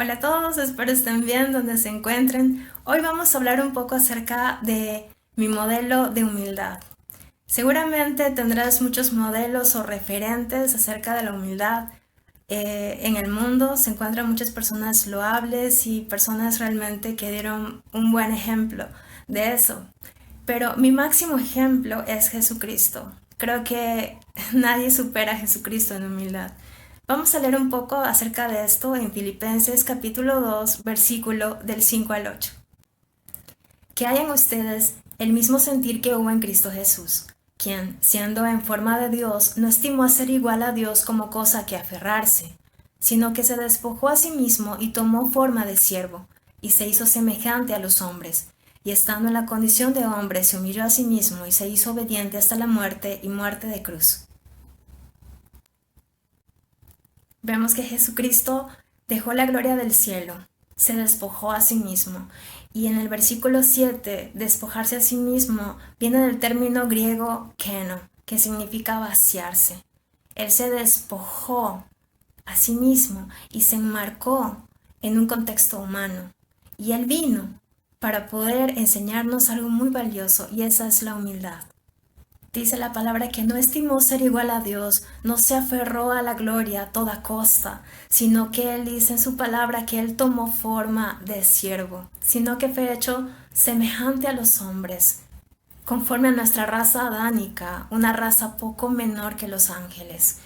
Hola a todos, espero estén bien donde se encuentren. Hoy vamos a hablar un poco acerca de mi modelo de humildad. Seguramente tendrás muchos modelos o referentes acerca de la humildad. En el mundo se encuentran muchas personas loables y personas realmente que dieron un buen ejemplo de eso. Pero mi máximo ejemplo es Jesucristo. Creo que nadie supera a Jesucristo en humildad. Vamos a leer un poco acerca de esto en Filipenses capítulo 2, versículo del 5 al 8. Que hayan ustedes el mismo sentir que hubo en Cristo Jesús, quien, siendo en forma de Dios, no estimó a ser igual a Dios como cosa que aferrarse, sino que se despojó a sí mismo y tomó forma de siervo, y se hizo semejante a los hombres, y estando en la condición de hombre se humilló a sí mismo y se hizo obediente hasta la muerte y muerte de cruz. Vemos que Jesucristo dejó la gloria del cielo, se despojó a sí mismo. Y en el versículo 7, despojarse a sí mismo viene del término griego keno, que significa vaciarse. Él se despojó a sí mismo y se enmarcó en un contexto humano. Y él vino para poder enseñarnos algo muy valioso, y esa es la humildad. Dice la palabra que no estimó ser igual a Dios, no se aferró a la gloria a toda costa, sino que Él dice en su palabra que Él tomó forma de siervo, sino que fue hecho semejante a los hombres, conforme a nuestra raza adánica, una raza poco menor que los ángeles.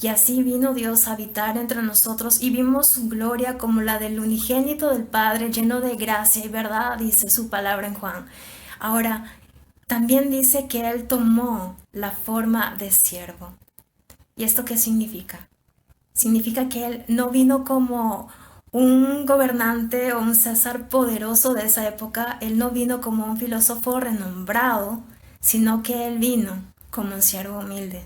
Y así vino Dios a habitar entre nosotros y vimos su gloria como la del unigénito del Padre, lleno de gracia y verdad, dice su palabra en Juan. Ahora, también dice que Él tomó la forma de siervo. ¿Y esto qué significa? Significa que Él no vino como un gobernante o un César poderoso de esa época, Él no vino como un filósofo renombrado, sino que Él vino como un siervo humilde.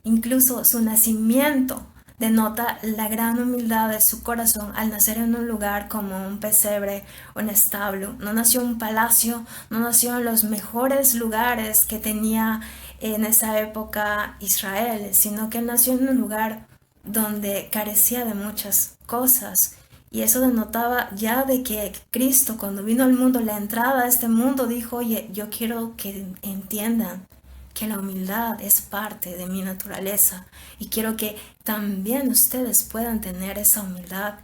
Incluso su nacimiento denota la gran humildad de su corazón al nacer en un lugar como un pesebre, un establo. No nació en un palacio, no nació en los mejores lugares que tenía en esa época Israel, sino que nació en un lugar donde carecía de muchas cosas. Y eso denotaba ya de que Cristo, cuando vino al mundo, la entrada a este mundo, dijo: oye, yo quiero que entiendan que la humildad es parte de mi naturaleza y quiero que también ustedes puedan tener esa humildad.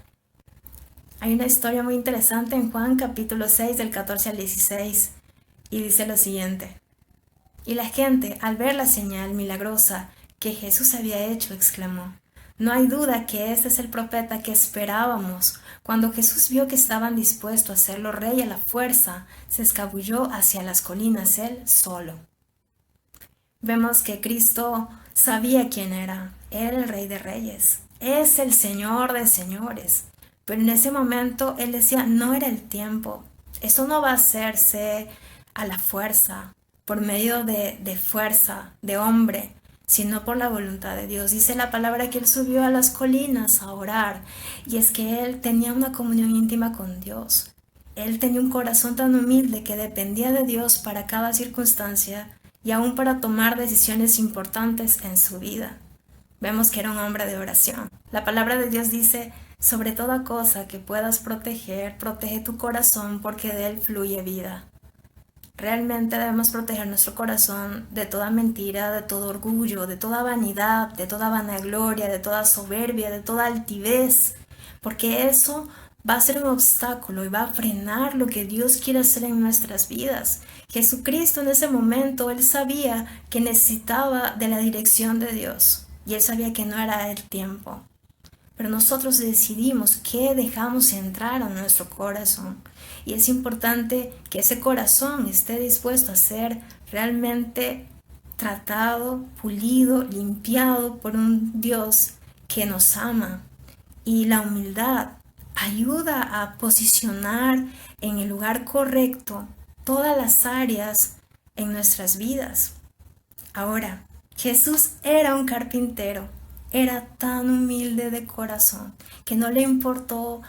Hay una historia muy interesante en Juan capítulo 6 del 14 al 16 y dice lo siguiente: y la gente, al ver la señal milagrosa que Jesús había hecho, exclamó: no hay duda que este es el profeta que esperábamos. Cuando Jesús vio que estaban dispuestos a hacerlo rey a la fuerza, se escabulló hacia las colinas él solo. Vemos que Cristo sabía quién era. Era el Rey de Reyes. Es el Señor de Señores. Pero en ese momento Él decía: no era el tiempo. Eso no va a hacerse a la fuerza, por medio de fuerza, de hombre, sino por la voluntad de Dios. Dice la palabra que Él subió a las colinas a orar. Y es que Él tenía una comunión íntima con Dios. Él tenía un corazón tan humilde que dependía de Dios para cada circunstancia y aún para tomar decisiones importantes en su vida. Vemos que era un hombre de oración. La palabra de Dios dice: sobre toda cosa que puedas proteger, protege tu corazón porque de él fluye vida. Realmente debemos proteger nuestro corazón de toda mentira, de todo orgullo, de toda vanidad, de toda vanagloria, de toda soberbia, de toda altivez, porque eso va a ser un obstáculo y va a frenar lo que Dios quiere hacer en nuestras vidas. Jesucristo en ese momento, él sabía que necesitaba de la dirección de Dios y él sabía que no era el tiempo. Pero nosotros decidimos qué dejamos entrar a nuestro corazón. Y es importante que ese corazón esté dispuesto a ser realmente tratado, pulido, limpiado por un Dios que nos ama. Y la humildad ayuda a posicionar en el lugar correcto todas las áreas en nuestras vidas. Ahora, Jesús era un carpintero, era tan humilde de corazón que no le importó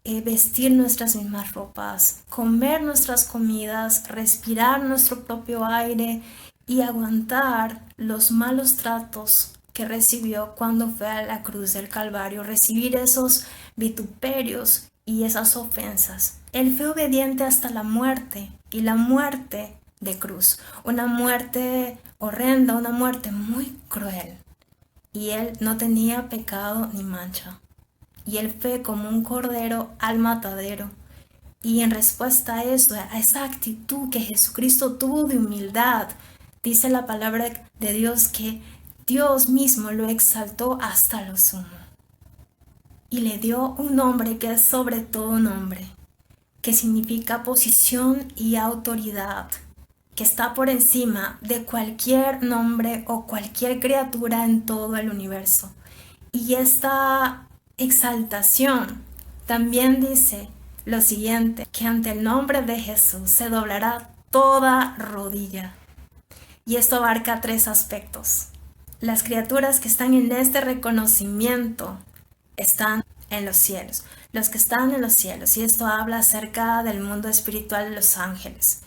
vestir nuestras mismas ropas, comer nuestras comidas, respirar nuestro propio aire y aguantar los malos tratos que recibió cuando fue a la cruz del Calvario, recibir esos vituperios y esas ofensas. Él fue obediente hasta la muerte, y la muerte de cruz, una muerte horrenda, una muerte muy cruel. Y él no tenía pecado ni mancha. Y él fue como un cordero al matadero. Y en respuesta a eso, a esa actitud que Jesucristo tuvo de humildad, dice la palabra de Dios que Dios mismo lo exaltó hasta lo sumo. Y le dio un nombre que es sobre todo nombre, que significa posición y autoridad, que está por encima de cualquier nombre o cualquier criatura en todo el universo. Y esta exaltación también dice lo siguiente, que ante el nombre de Jesús se doblará toda rodilla. Y esto abarca 3 aspectos. Las criaturas que están en este reconocimiento están en los cielos. Los que están en los cielos, y esto habla acerca del mundo espiritual de los ángeles.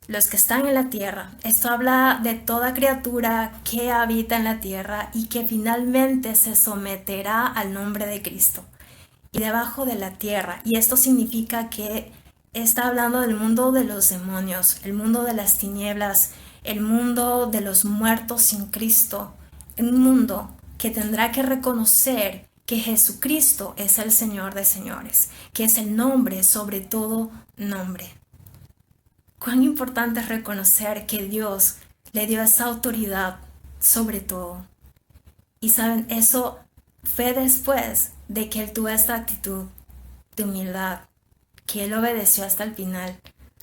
Los que están en la tierra, esto habla de toda criatura que habita en la tierra y que finalmente se someterá al nombre de Cristo. Y debajo de la tierra, y esto significa que está hablando del mundo de los demonios, el mundo de las tinieblas, el mundo de los muertos sin Cristo, un mundo que tendrá que reconocer que Jesucristo es el Señor de señores, que es el nombre sobre todo nombre. Cuán importante es reconocer que Dios le dio esa autoridad sobre todo. Y saben, eso fue después de que él tuvo esta actitud de humildad, que él obedeció hasta el final.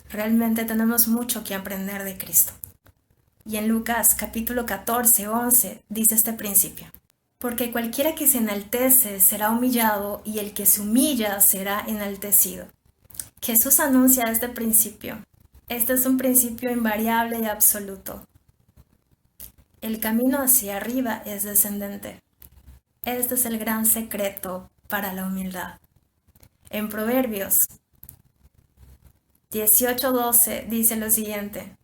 Realmente tenemos mucho que aprender de Cristo. Y en Lucas capítulo 14, 11 dice este principio. Porque cualquiera que se enaltece será humillado, y el que se humilla será enaltecido. Jesús anuncia este principio. Este es un principio invariable y absoluto. El camino hacia arriba es descendente. Este es el gran secreto para la humildad. En Proverbios 18:12 dice lo siguiente.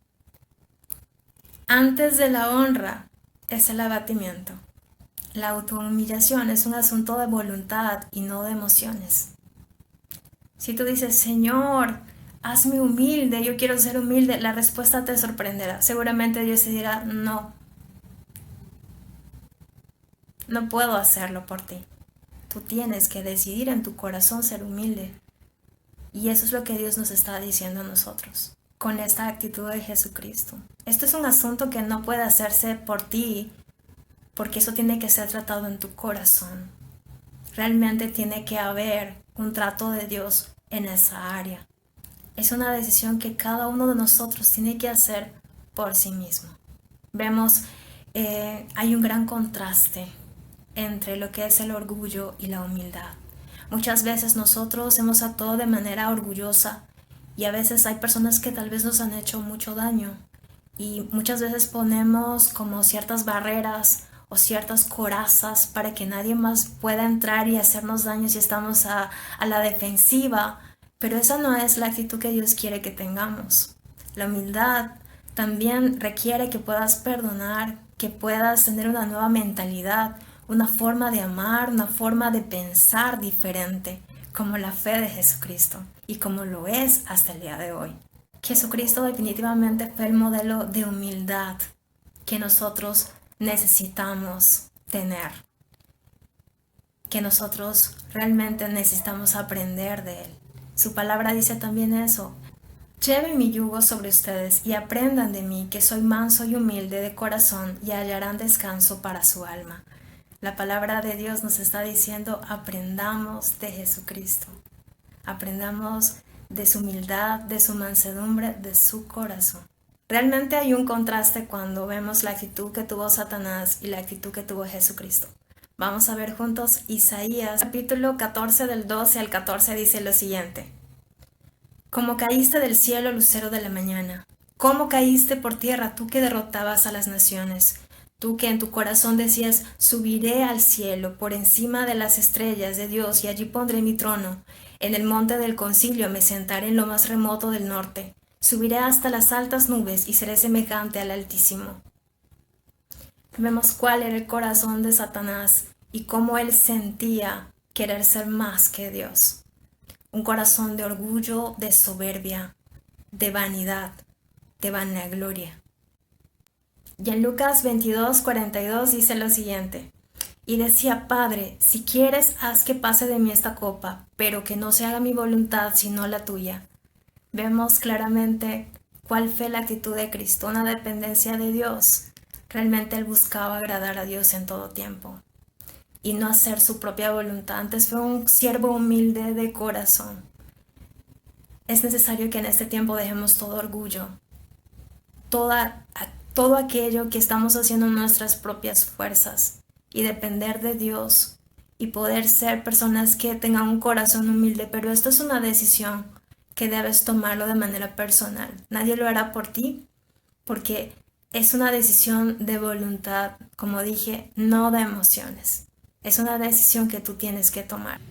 Antes de la honra es el abatimiento. La autohumillación es un asunto de voluntad y no de emociones. Si tú dices, Señor, hazme humilde, yo quiero ser humilde, la respuesta te sorprenderá. Seguramente Dios te dirá, no puedo hacerlo por ti. Tú tienes que decidir en tu corazón ser humilde. Y eso es lo que Dios nos está diciendo a nosotros, con esta actitud de Jesucristo. Esto es un asunto que no puede hacerse por ti, porque eso tiene que ser tratado en tu corazón. Realmente tiene que haber un trato de Dios en esa área. Es una decisión que cada uno de nosotros tiene que hacer por sí mismo. Vemos, hay un gran contraste entre lo que es el orgullo y la humildad. Muchas veces nosotros hemos actuado de manera orgullosa, y a veces hay personas que tal vez nos han hecho mucho daño, y muchas veces ponemos como ciertas barreras o ciertas corazas para que nadie más pueda entrar y hacernos daño si estamos a la defensiva, pero esa no es la actitud que Dios quiere que tengamos. La humildad también requiere que puedas perdonar, que puedas tener una nueva mentalidad, una forma de amar, una forma de pensar diferente, como la fe de Jesucristo y como lo es hasta el día de hoy. Jesucristo definitivamente fue el modelo de humildad que nosotros necesitamos tener, que nosotros realmente necesitamos aprender de Él. Su palabra dice también eso. Lleven mi yugo sobre ustedes y aprendan de mí, que soy manso y humilde de corazón, y hallarán descanso para su alma. La palabra de Dios nos está diciendo, aprendamos de Jesucristo. Aprendamos de su humildad, de su mansedumbre, de su corazón. Realmente hay un contraste cuando vemos la actitud que tuvo Satanás y la actitud que tuvo Jesucristo. Vamos a ver juntos Isaías, capítulo 14 del 12 al 14 dice lo siguiente. Como caíste del cielo, lucero de la mañana, cómo caíste por tierra tú que derrotabas a las naciones, tú que en tu corazón decías, subiré al cielo por encima de las estrellas de Dios y allí pondré mi trono. En el monte del concilio me sentaré en lo más remoto del norte. Subiré hasta las altas nubes y seré semejante al Altísimo. Vemos cuál era el corazón de Satanás y cómo él sentía querer ser más que Dios. Un corazón de orgullo, de soberbia, de vanidad, de vanagloria. Y en Lucas 22:42 dice lo siguiente: y decía: Padre, si quieres, haz que pase de mí esta copa, pero que no se haga mi voluntad sino la tuya. Vemos claramente cuál fue la actitud de Cristo, una dependencia de Dios. Realmente él buscaba agradar a Dios en todo tiempo y no hacer su propia voluntad. Antes fue un siervo humilde de corazón. Es necesario que en este tiempo dejemos todo orgullo, todo aquello que estamos haciendo en nuestras propias fuerzas y depender de Dios y poder ser personas que tengan un corazón humilde. Pero esto es una decisión que debes tomarlo de manera personal. Nadie lo hará por ti porque es una decisión de voluntad, como dije, no de emociones. Es una decisión que tú tienes que tomar.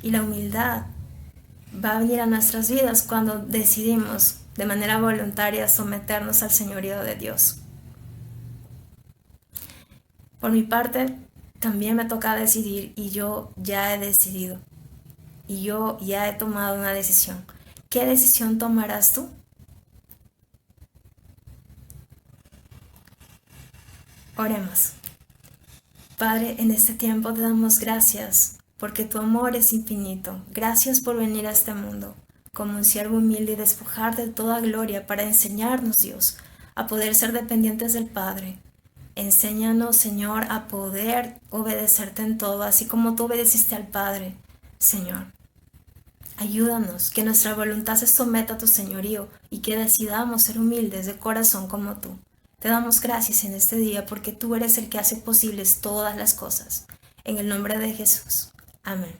Y la humildad va a venir a nuestras vidas cuando decidimos de manera voluntaria someternos al señorío de Dios. Por mi parte, también me toca decidir y yo ya he decidido. Y yo ya he tomado una decisión. ¿Qué decisión tomarás tú? Oremos. Padre, en este tiempo te damos gracias porque tu amor es infinito. Gracias por venir a este mundo como un siervo humilde y despojar de toda gloria para enseñarnos, Dios, a poder ser dependientes del Padre. Enséñanos, Señor, a poder obedecerte en todo, así como tú obedeciste al Padre, Señor. Ayúdanos, que nuestra voluntad se someta a tu señorío y que decidamos ser humildes de corazón como tú. Te damos gracias en este día porque tú eres el que hace posibles todas las cosas. En el nombre de Jesús. Amén.